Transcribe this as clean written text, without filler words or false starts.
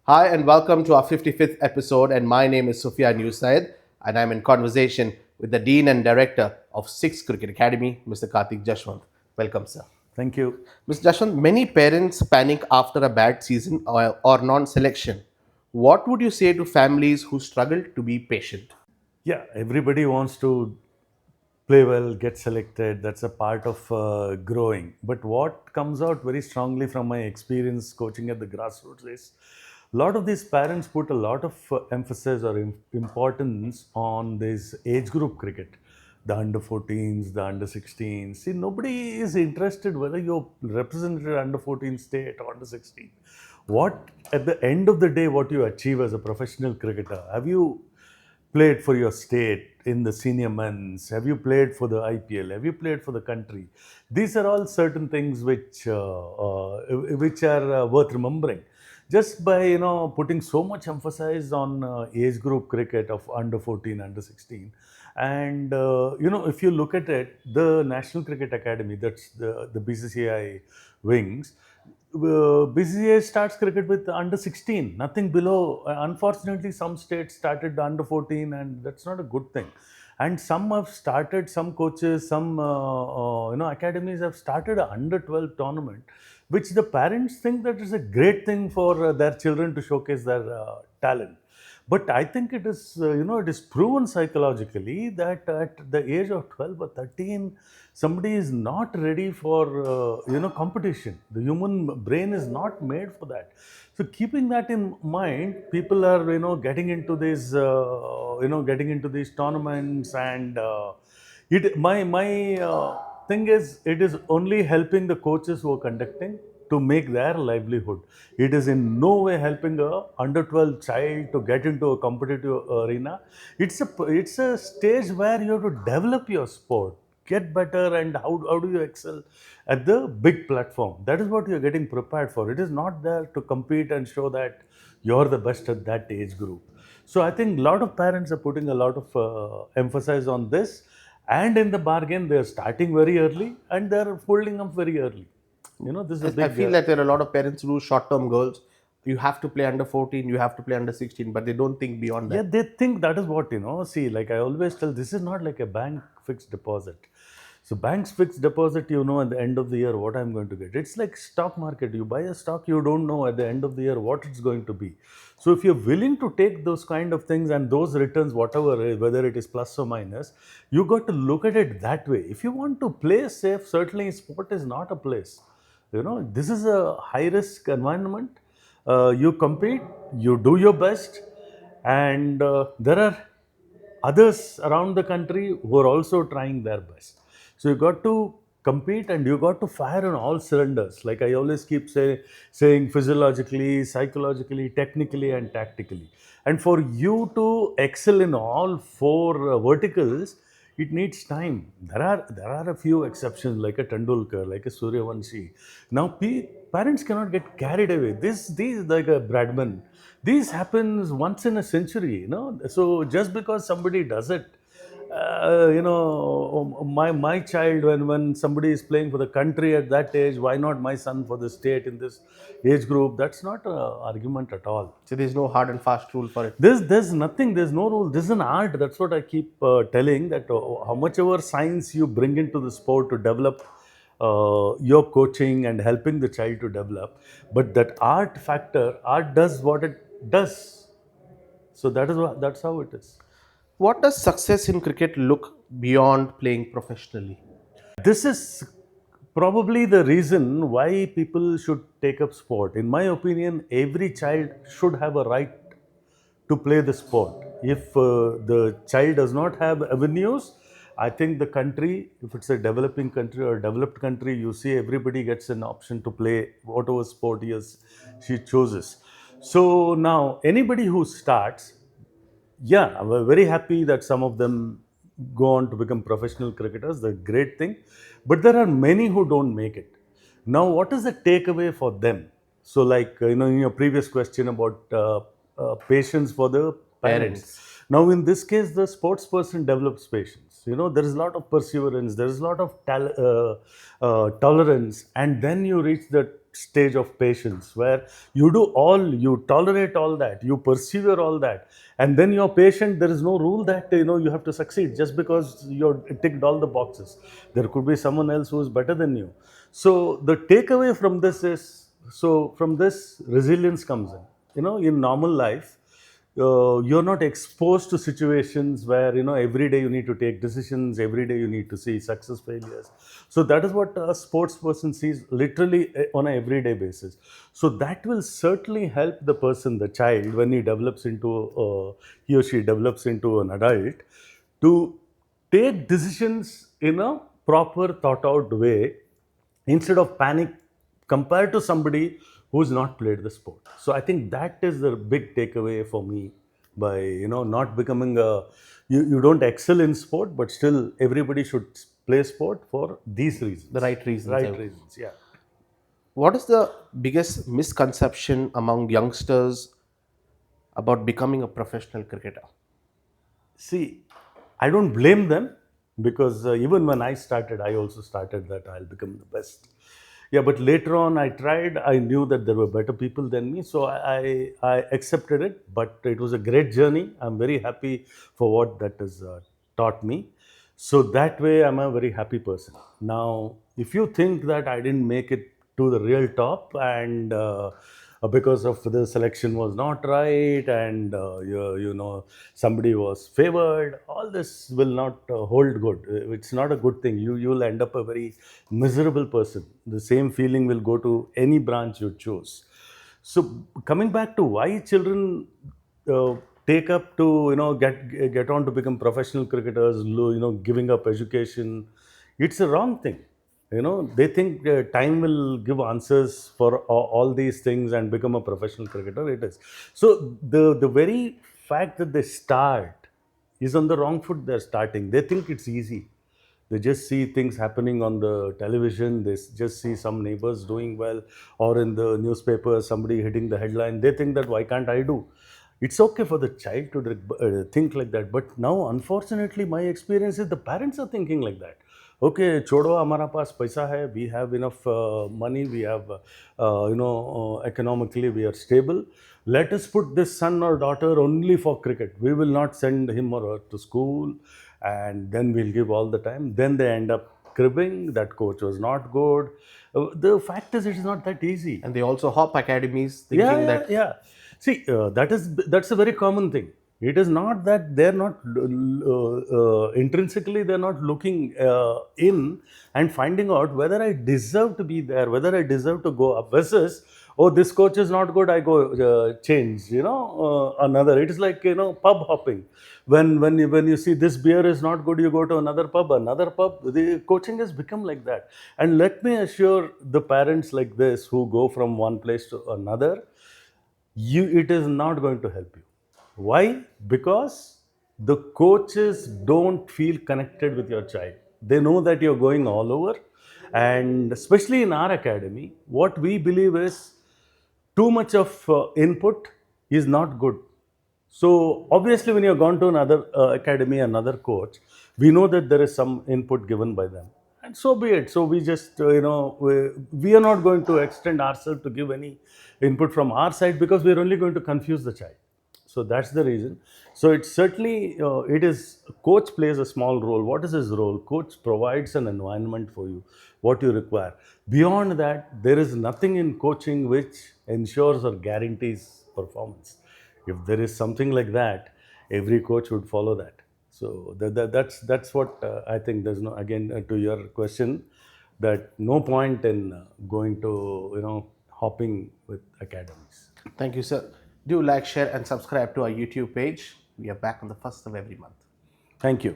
Hi, and welcome to our 55th episode. And my name is Sufyan Usaid, and I'm in conversation with the Dean and Director of 6 Cricket Academy, Mr. Karthik Jeshwanth. Welcome, sir. Thank you. Mr. Jashwant, many parents panic after a bad season or non selection. What would you say to families who struggle to be patient? Yeah, everybody wants to play well, get selected. That's a part of growing. But what comes out very strongly from my experience coaching at the grassroots is a lot of these parents put a lot of emphasis or importance on this age group cricket. The under 14s, the under 16s. See, nobody is interested whether you're represented under 14 state or under 16. What, at the end of the day, what you achieve as a professional cricketer, have you played for your state in the senior men's? Have you played for the IPL? Have you played for the country? These are all certain things which are worth remembering. Just by putting so much emphasis on age group cricket of under 14, under 16, and if you look at it, the National Cricket Academy, that's the BCCI wings. BCCI starts cricket with under 16, nothing below. Unfortunately, some states started under 14, and that's not a good thing. And some have started, some coaches, some academies have started a under 12 tournament, which the parents think that is a great thing for their children to showcase their talent. But I think it is, it is proven psychologically that at the age of 12 or 13, somebody is not ready for, competition. The human brain is not made for that. So keeping that in mind, people are, getting into these tournaments, and my thing is, it is only helping the coaches who are conducting to make their livelihood. It is in no way helping a under 12 child to get into a competitive arena. It's a stage where you have to develop your sport, get better, and how do you excel at the big platform. That is what you're getting prepared for. It is not there to compete and show that you're the best at that age group. So I think a lot of parents are putting a lot of emphasis on this, and in the bargain, they're starting very early and they're folding up very early. This is a I big. feel that there are a lot of parents who do short term goals. You have to play under 14, you have to play under 16, but they don't think beyond Yeah, that. they think that is what, see, like I always tell, this is not like a bank fixed deposit. So bank's fixed deposit, at the end of the year what I'm going to get. It's like stock market. You buy a stock, you don't know at the end of the year what it's going to be. So if you're willing to take those kind of things and those returns, whatever, whether it is plus or minus, you got to look at it that way. If you want to play safe, certainly sport is not a place. This is a high risk environment. You compete, you do your best, and there are others around the country who are also trying their best. So you got to compete and you got to fire on all cylinders. Like I always keep saying physiologically, psychologically, technically, and tactically. And for you to excel in all four verticals, it needs time. There are a few exceptions like a Tendulkar, like a Suryavanshi. Now parents cannot get carried away. These like a Bradman. These happens once in a century. So just because somebody does it, my child, when somebody is playing for the country at that age, why not my son for the state in this age group? That's not an argument at all. So there's no hard and fast rule for it. There's nothing, there's no rule. This is an art. That's what I keep telling, that how much ever science you bring into the sport to develop your coaching and helping the child to develop, but that art does what it does. So that's how it is. What does success in cricket look beyond playing professionally? This is probably the reason why people should take up sport. In my opinion, every child should have a right to play the sport. If the child does not have avenues, I think the country, if it's a developing country or a developed country, you see everybody gets an option to play whatever sport she chooses. So now anybody who starts, yeah, I'm very happy that some of them go on to become professional cricketers. That's a great thing. But there are many who don't make it. Now, what is the takeaway for them? So, like, in your previous question about patience for the parents. Parents. Now, in this case, the sports person develops patience. There is a lot of perseverance, there is a lot of tolerance, and then you reach that stage of patience where you do all, you tolerate all that, you persevere all that, and then you're patient. There is no rule that you have to succeed just because you're ticked all the boxes. There could be someone else who is better than you. So the takeaway from this is, so from this resilience comes in. In normal life, you're not exposed to situations where every day you need to take decisions, every day you need to see success, failures. So that is what a sports person sees literally on a everyday basis. So that will certainly help the person, the child, when he or she develops into an adult, to take decisions in a proper thought out way instead of panic, compared to somebody who's not played the sport. So I think that is the big takeaway for me, by not becoming a, you don't excel in sport, but still everybody should play sport for these reasons. The right reasons. Right reasons, yeah. What is the biggest misconception among youngsters about becoming a professional cricketer? See, I don't blame them, because even when I started, I also started that I'll become the best. Yeah, but later on I tried. I knew that there were better people than me, so I accepted it. But it was a great journey. I'm very happy for what that has taught me. So that way, I'm a very happy person. Now, if you think that I didn't make it to the real top, and because of the selection was not right, and somebody was favored, all this will not hold good. It's not a good thing. You'll end up a very miserable person. The same feeling will go to any branch you choose. So coming back to why children uh, take up to get on to become professional cricketers, giving up education, it's a wrong thing. They think time will give answers for all these things and become a professional cricketer. It is. So the very fact that they start is on the wrong foot. They're starting, they think it's easy. They just see things happening on the television. They just see some neighbors doing well, or in the newspaper, somebody hitting the headline. They think that, why can't I do? It's okay for the child to think like that. But now, unfortunately, my experience is the parents are thinking like that. Okay, chodo, हमारा पास पैसा है, we have enough money, we have, economically we are stable. Let us put this son or daughter only for cricket. We will not send him or her to school, and then we'll give all the time. Then they end up cribbing, that coach was not good. The fact is, it is not that easy. And they also hop academies thinking that Yeah. See, that's a very common thing. It is not that they're not intrinsically, they're not looking in and finding out whether I deserve to be there, whether I deserve to go up, versus, oh, this coach is not good, I go change, another. It is like, pub hopping. When you see this beer is not good, you go to another pub, another pub. The coaching has become like that. And let me assure the parents like this who go from one place to another, it is not going to help you. Why? Because the coaches don't feel connected with your child. They know that you're going all over. And especially in our academy, what we believe is, too much of input is not good. So obviously, when you've gone to another academy, another coach, we know that there is some input given by them, and so be it. So we just, we are not going to extend ourselves to give any input from our side, because we are only going to confuse the child. So that's the reason. So it's certainly, it is, coach plays a small role. What is his role? Coach provides an environment for you, what you require. Beyond that, there is nothing in coaching which ensures or guarantees performance. If there is something like that, every coach would follow that. So that's what I think. There's no, again, to your question, that no point in going to, hopping with academies. thank you, sir. Do like, share, and subscribe to our YouTube page. We are back on the first of every month. Thank you.